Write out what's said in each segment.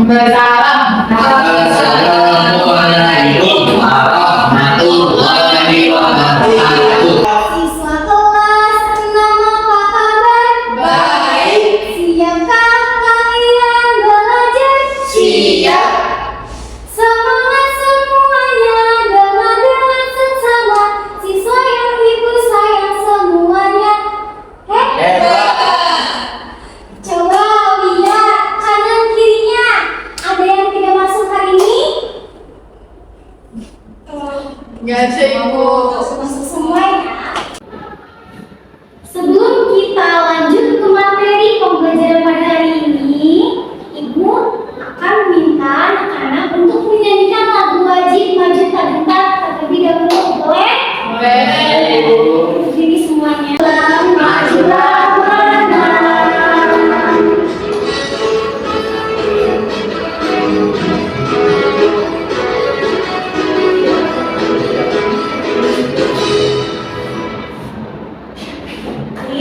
Assalamualaikum warahmatullahi wabarakatuh. Siswa kelas 6 apa kabar? Baik. Siapkah kalian belajar? Siap. Semangat semuanya dengan seksama. Siswa yang ibu sayang semuanya. Hebat. Coba lihat kanan kirinya. Ada yang tidak masuk hari ini? Enggak sih, Ibu. Masuk semua ya. Sebelum kita lanjut ke materi pembelajaran pada hari ini, Ibu akan minta anak-anak untuk menyanyikan lagu wajib maju tak gentar terlebih dahulu. Boleh? Boleh, Ibu. Berdiri semuanya. Majulah menang.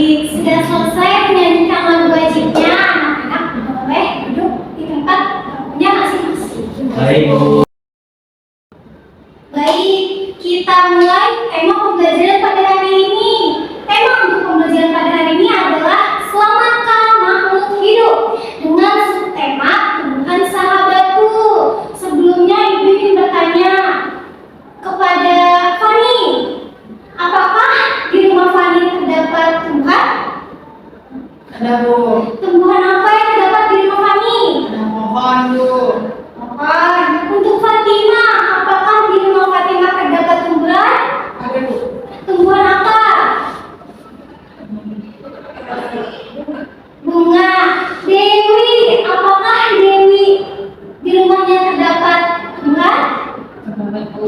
Sudah selesai menyanyikan lagu wajibnya, anak-anak boleh duduk di tempat bangkunya masing-masing. Baik, Bu. Baik, kita mulai tema pembelajaran pada hari ini. Tema untuk pembelajaran pada hari ini adalah selamatkan makhluk hidup dengan subtema tumbuhan sahabatku. Sebelumnya Ibu ingin bertanya kepada Fani, apakah di rumah Fani terdapat tumbuhan? Ada, Bu. Tumbuhan apa yang terdapat di rumah Fani? Ada pohon, Bu. Pohon. Untuk Fatima, apakah di rumah Fatima terdapat tumbuhan? Ada, Bu. Tumbuhan apa? Bunga. Dewi, apakah Dewi di rumahnya terdapat tumbuhan? Ada, Bu.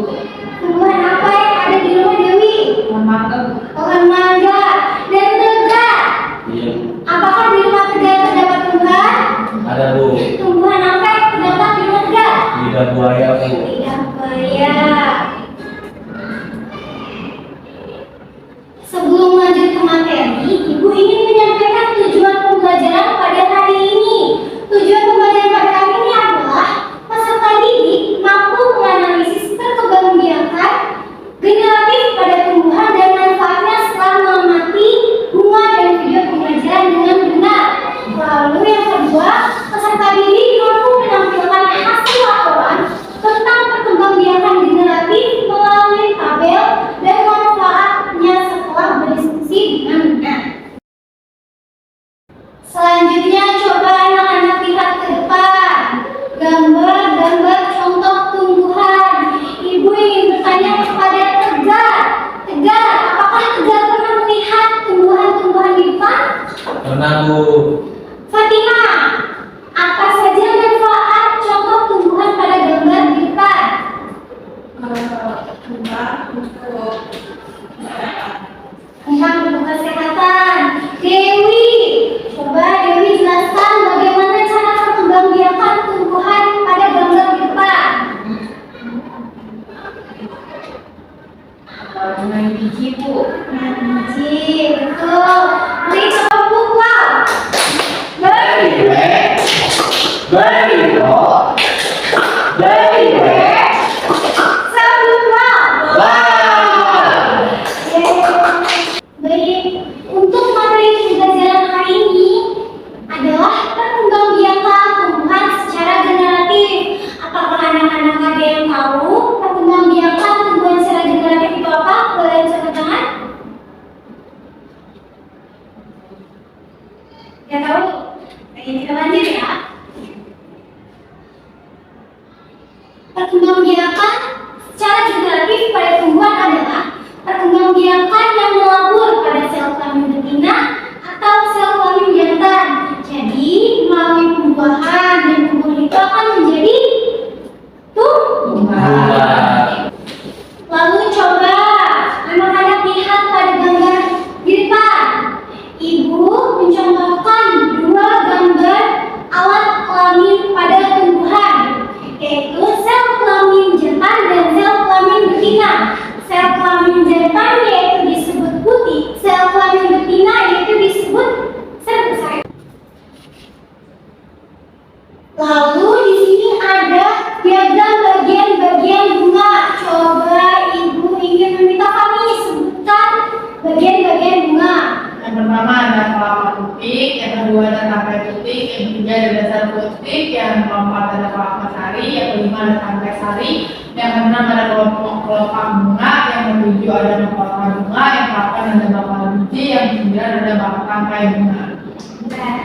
Tumbuhan apa yang ada di rumah Dewi? Mangga, Bu. Pohon mangga. Dan Tega, Iya. apakah di rumah Tega terdapat tumbuhan? Ada, Bu. Tumbuhan apa yang terdapat di rumah Tega? Lidah buaya, Bu. Lidah buaya. Sebelum lanjut ke materi, Ibu ingin menyampaikan tujuan pembelajaran pada hari ini. Tujuan pembelajaran pada hari ini adalah peserta didik mampu menganalisis perkembangbiakan generatif pada tumbuhan dan manfaatnya setelah mengamati bunga dan video pembelajaran dengan benar. Lalu yang kedua, peserta didik mampu menampilkan hasil laporan tentang perkembangbiakan generatif melalui tabel dan manfaatnya setelah berdiskusi dengan benar. Selanjutnya coba anak-anak lihat ke depan. Gambar-gambar contoh tumbuhan. Ibu ingin bertanya kepada Tegar. Tegar, apakah Tegar pernah melihat tumbuhan-tumbuhan di depan? Pernah, Bu. Fatima, apa saja manfaat contoh tumbuhan pada gambar di depan? Tentang untuk kesehatan. Dewi, coba Dewi jelaskan bagaimana cara perkembangbiakan tumbuhan pada gambar di depan. Main biji, Bu. Biji, betul. Beri kelompok wow. Very wet. Very hot. Very wet. Sabun wow. Wow. Baik, untuk materi pembelajaran hari ini adalah perkembangbiakan tumbuhan secara generatif. Apakah anak-anak ada yang tahu perkembangbiakan tumbuhan secara generatif itu apa? Boleh angkat tangan? Ya tahu. Baik, kita lanjut ya. Perkembangbiakan secara generatif pada tumbuhan adalah perkembangbiakan yang melabur pada sel kelamin betina atau sel kelamin jantan. Jadi melalui pembuahan dan tumbuhan itu akan menjadi tumbuhan. Buah. Lalu coba anak-anak lihat pada gambar di depan. Ibu mencontohkan dua gambar alat kelamin pada tumbuhan, yaitu sel kelamin jantan dan sel kelamin betina. Sel kelamin jantan yaitu disebut putih, sel kelamin betina yaitu disebut serbesar. Lalu di sini ada sampai sari, yang keenam ada kelopak bunga, yang ketujuh ada kelopak bunga, yang ke-8 ada bakal biji, yang ke-9 ada bakal tangkai bunga. Nah,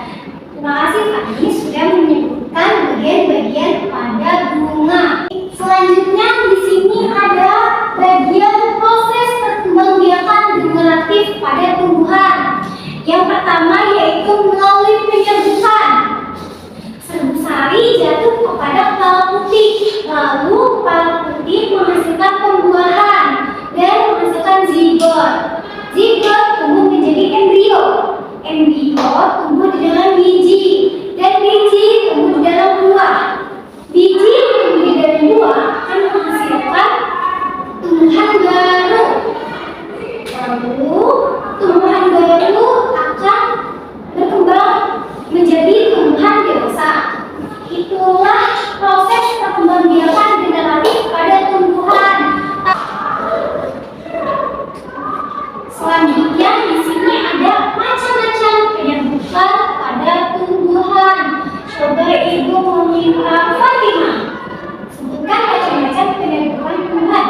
terima kasih Fani sudah menyebutkan bagian-bagian pada bunga. Selanjutnya di sini ada bagian proses perkembangbiakan generatif pada tumbuhan. Yang pertama yaitu melalui penyerbukan. Serbuk sari jatuh kepada kepala putih, lalu kepala putih menghasilkan pembuahan dan menghasilkan zigot. Zigot tumbuh menjadi embrio. Embrio tumbuh di dalam biji, dan biji tumbuh di dalam buah. Biji tumbuh di dalam buah akan menghasilkan tumbuhan baru. Lalu tumbuhan baru akan berkembang menjadi tumbuhan dewasa. Itulah proses perkembangbiakan generatif pada tumbuhan. Selanjutnya di sini ada macam-macam penyerbukan pada tumbuhan. Coba Ibu meminta Fatimah sebutkan macam-macam penyerbukan tumbuhan.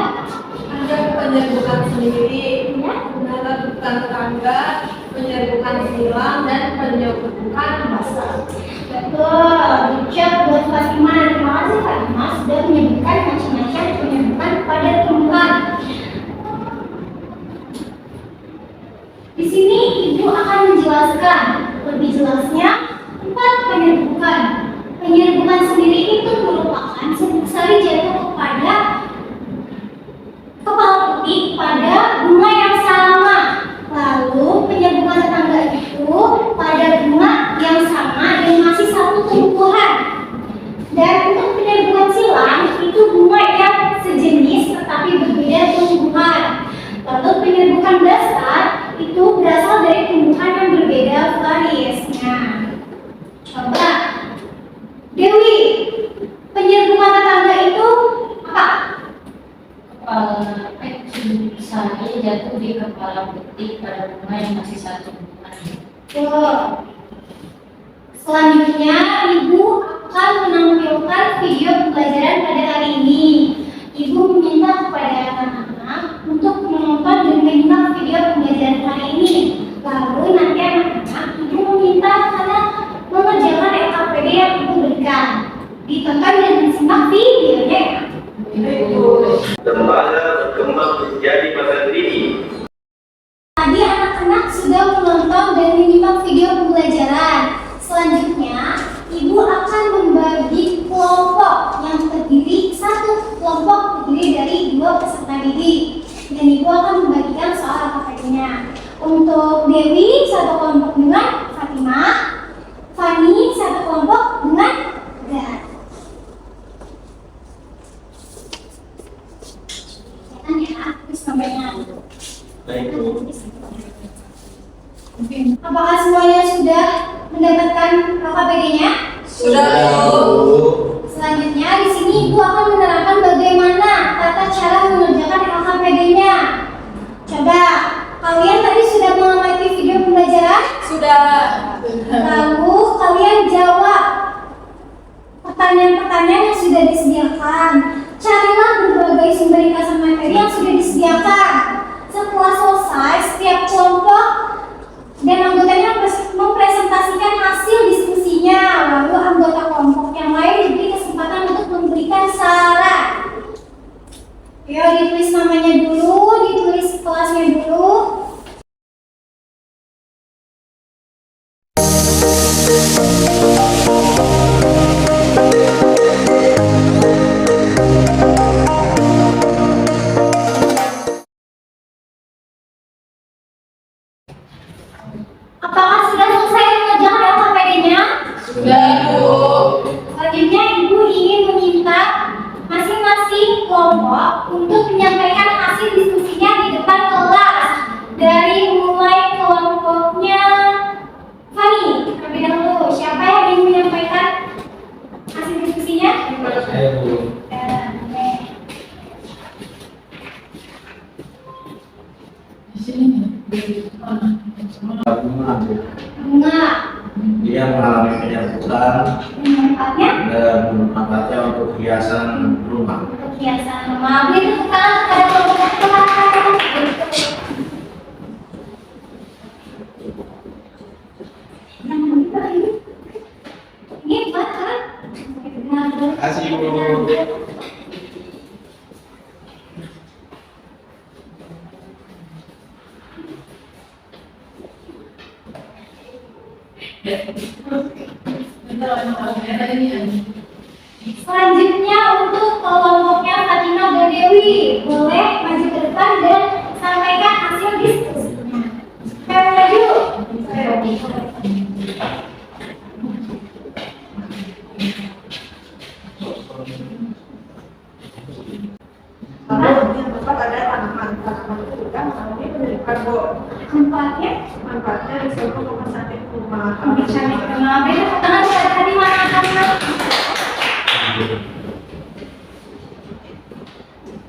Ada penyerbukan sendiri, penyerbukan tangga, penyerbukan silang, dan penyerbukan basah. Betul, ucap buat Fatimah. Terima kasih Fatimah sudah menyebutkan macam-macam penyerbukan pada tumbuhan. Di sini Ibu akan menjelaskan lebih jelasnya 4 penyerbukan. Penyerbukan sendiri itu merupakan serbuk sari jatuh kepada kepala putih pada bunga yang sama. Lalu penyerbukan tetangga itu pada bunga yang sama dan masih satu tumbuhan. Dan untuk penyerbukan silang itu bunga yang sejenis tetapi berbeda tumbuhan. Lalu penyerbukan dasar itu berasal dari tumbuhan yang berbeda variesnya. Coba Dewi, penyerbukan tetangga itu apa? Kepala sari jatuh di kepala putih pada bunga yang masih satu bunga. Selanjutnya, Ibu akan menampilkan video pembelajaran pada hari ini. Ibu meminta kepada anak-anak untuk menonton dan menyimak video pembelajaran hari ini. Lalu nanti anak-anak Ibu meminta anak mengerjakan LKPD yang Ibu berikan. Ditonton dan disimak videonya. Lembaga berkembang menjadi mandiri. Tadi anak-anak sudah menonton dan menyimak video pembelajaran. Selanjutnya, Ibu akan membagi kelompok yang terdiri, satu kelompok terdiri dari 2 peserta didik. Dan Ibu akan membagikan soal LKPD-nya. Untuk Dewi, satu kelompok dengan Fatimah. Fani, satu kelompok dengan Gar. Apakah semuanya sudah mendapatkan LKPD-nya? Sudah. Selanjutnya di sini Ibu akan menerangkan bagaimana tata cara mengerjakan LKPD-nya. Coba kalian tadi sudah mengamati video pembelajaran? Sudah. Lalu kalian jawab pertanyaan-pertanyaan yang sudah disediakan. Carilah berbagai sumber ringkasan materi yang sudah disediakan. Setelah selesai, setiap kelompok dan anggotanya mempresentasikan hasil diskusinya. Lalu anggota kelompok yang lain diberi kesempatan untuk memberikan saran. Ayo ditulis namanya dulu, ditulis kelasnya dulu. Apakah sudah selesai mengerjakan LKPD-nya? Sudah, Bu. Selanjutnya Ibu ingin meminta masing-masing kelompok untuk menyampaikan hasil diskusinya di depan kelas. baca untuk hiasan rumah. Hiasan rumah. Beri tepuk tangan kepada kelompok. Ini baca. Terima kasih, Bu. Selanjutnya untuk kelompoknya Fatima dan Dewi, boleh maju ke depan dan sampaikan hasil diskusinya. Saya maju. Lalu yang keempat ada tanaman itu juga mengalami pendidikan Bu. Manfaatnya bisa untuk mempercantik rumah. Cantik rumah. Beri tepuk tangan kepada Fatima dan Fatima.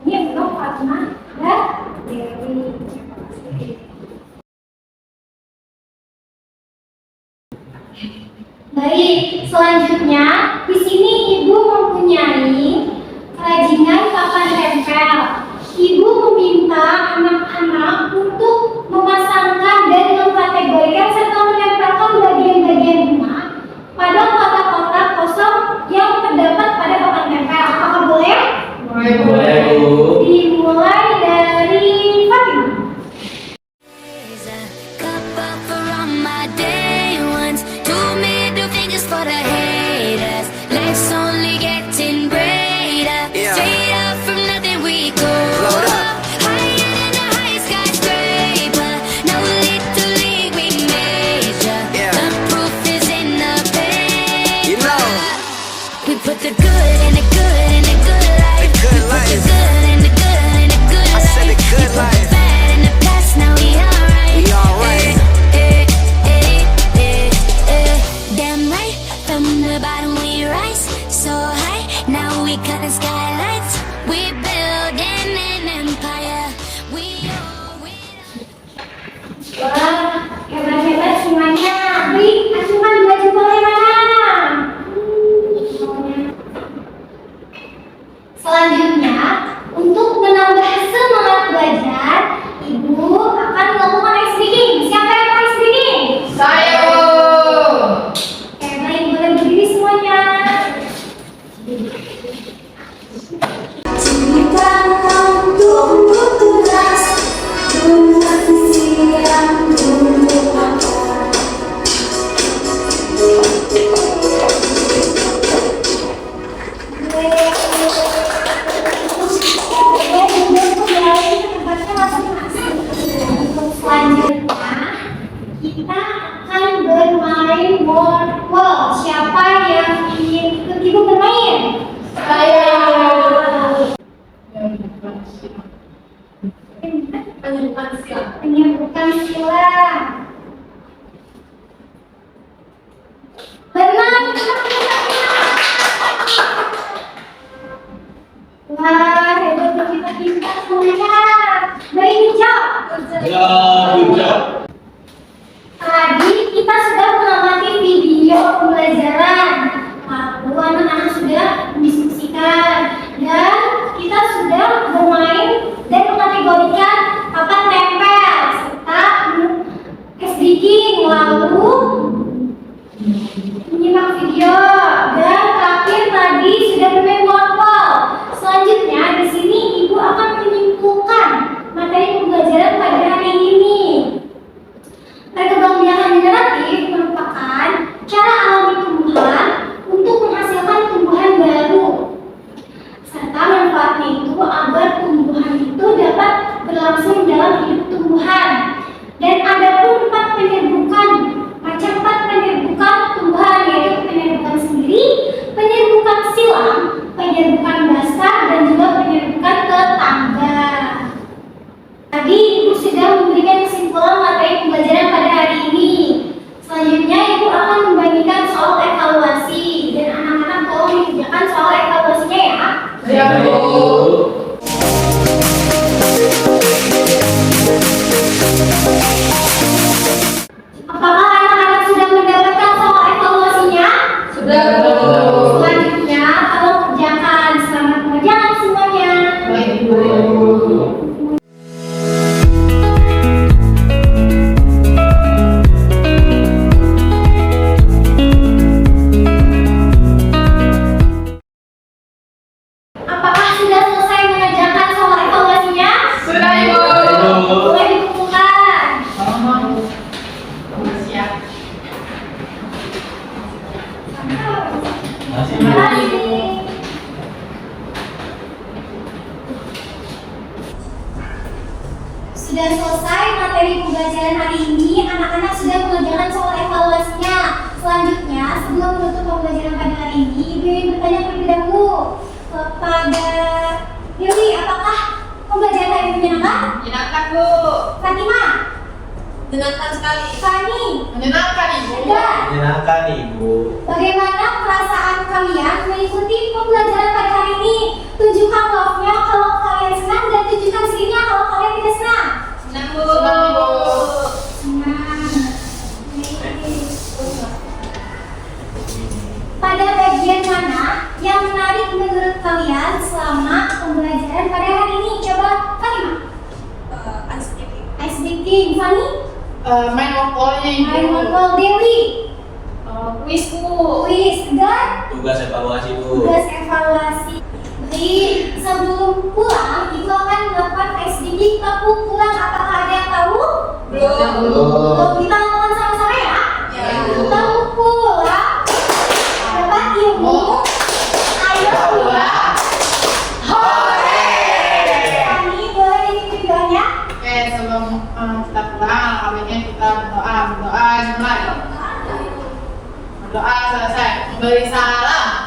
Ini untuk Fatima dan Dewi. Baik, selanjutnya di sini Ibu mempunyai kerajinan papan tempel. Ibu meminta anak-anak untuk memasangkan dan mengkategorikan serta menempelkan bagian-bagian rumah pada kotak-kotak kosong yang terdapat pada papan tempel. Apakah boleh? Boleh, Bu. Dimulai dari Fatima. Cup up for all my day ones. Two middle fingers for the haters. Life's only getting greater. Straight up from nothing we go up. Higher than the highest skyscraper. No little league we major. The proof is in the paper. We put the good in the good in the good life. We put the good in the good in the good life. We put the bad in the past, now we alright. Damn right, from the bottom we rise so high. Now we cut the skylights. We building an empire. We all. Wah, hebat-hebat semuanya. Beri acungan baju bagaimana? Selanjutnya, untuk menambah semangat belajar, Ibu akan melakukan ice breaking. Siapa yang mau ice breaking? Saya. Oke, baik, boleh berdiri semuanya. Cinta untuk tugas, tugas siang untuk apa? Selanjutnya kita akan bermain wordwall. Siapa yang ingin ikut Ibu bermain? Saya. Penyebutan sila. Penyebutan sila. Benar. Wah, hebat kita pintar semuanya. Baik, hijau. Ya, hijau. Tadi kita sudah mengamati video pembelajaran. Lalu anak-anak sudah mendiskusikan dan kita sudah bermain dan mengkategorikan papan tempel serta SDG. Lalu menyimak video dan terakhir tadi sudah bermain wordwall. Selanjutnya di sini Ibu akan menyimpulkan materi pembelajaran pada hari ini. Perkembangbiakan generatif merupakan cara alami tumbuhan untuk menghasilkan tumbuhan baru, serta manfaatnya itu agar tumbuhan itu dapat berlangsung dalam hidup tumbuhan. Dan ada pun 4 penyerbukan, macam 4 penyerbukan tumbuhan, yaitu penyerbukan sendiri, penyerbukan silang, penyerbukan basah, dan juga penyerbukan tetangga. Tadi Ibu sudah memberikan kesimpulan materi pembelajaran pada hari ini. Selanjutnya Ibu akan membagikan soal evaluasi dan anak-anak tolong dikerjakan soal evaluasinya ya. Siap, Bu. Apakah anak-anak sudah mendapatkan soal evaluasinya? Sudah, Bu. Selanjutnya, kalau Boleh dikumpulkan. Mau. Siap. Masih Terima Bu. kasih. Sudah selesai materi pembelajaran hari ini, anak-anak sudah mengerjakan soal evaluasinya. Selanjutnya, sebelum menutup pembelajaran pada hari ini, Ibu ingin bertanya terlebih dahulu kepada Dewi, apakah pembelajaran hari ini menyenangkan? Menyenangkan, Bu. Fatima, Menyenangkan sekali. Fani, Menyenangkan, Ibu. dan Menyenangkan Ibu. bagaimana perasaan kalian mengikuti pembelajaran pada hari ini? Tunjukkan love-nya kalau kalian senang dan tunjukkan sendirinya kalau kalian tidak senang. Senang, Bu. Senang, Bu. Senang. Pada bagian mana yang menarik menurut kalian selama pembelajaran pada hari ini? Coba Fatima. Ice breaking. Fani? Main waktunya, Ibu. Main workball. Dewi? Kuis Bu. Quiz. Dan Tugas evaluasi Bu. tugas evaluasi. Jadi sebelum pulang, Ibu akan melakukan ice breaking. Tapi pulang apakah ada yang tahu? Belum. Kita lakukan sama-sama ya. Ya. Kita pulang. Dapat ilmu. Ayo pulang. Kami boleh diikuti doanya. Oke, sebelum kita pulang, awalnya kita berdoa dimulai. Berdoa selesai. Beri salam.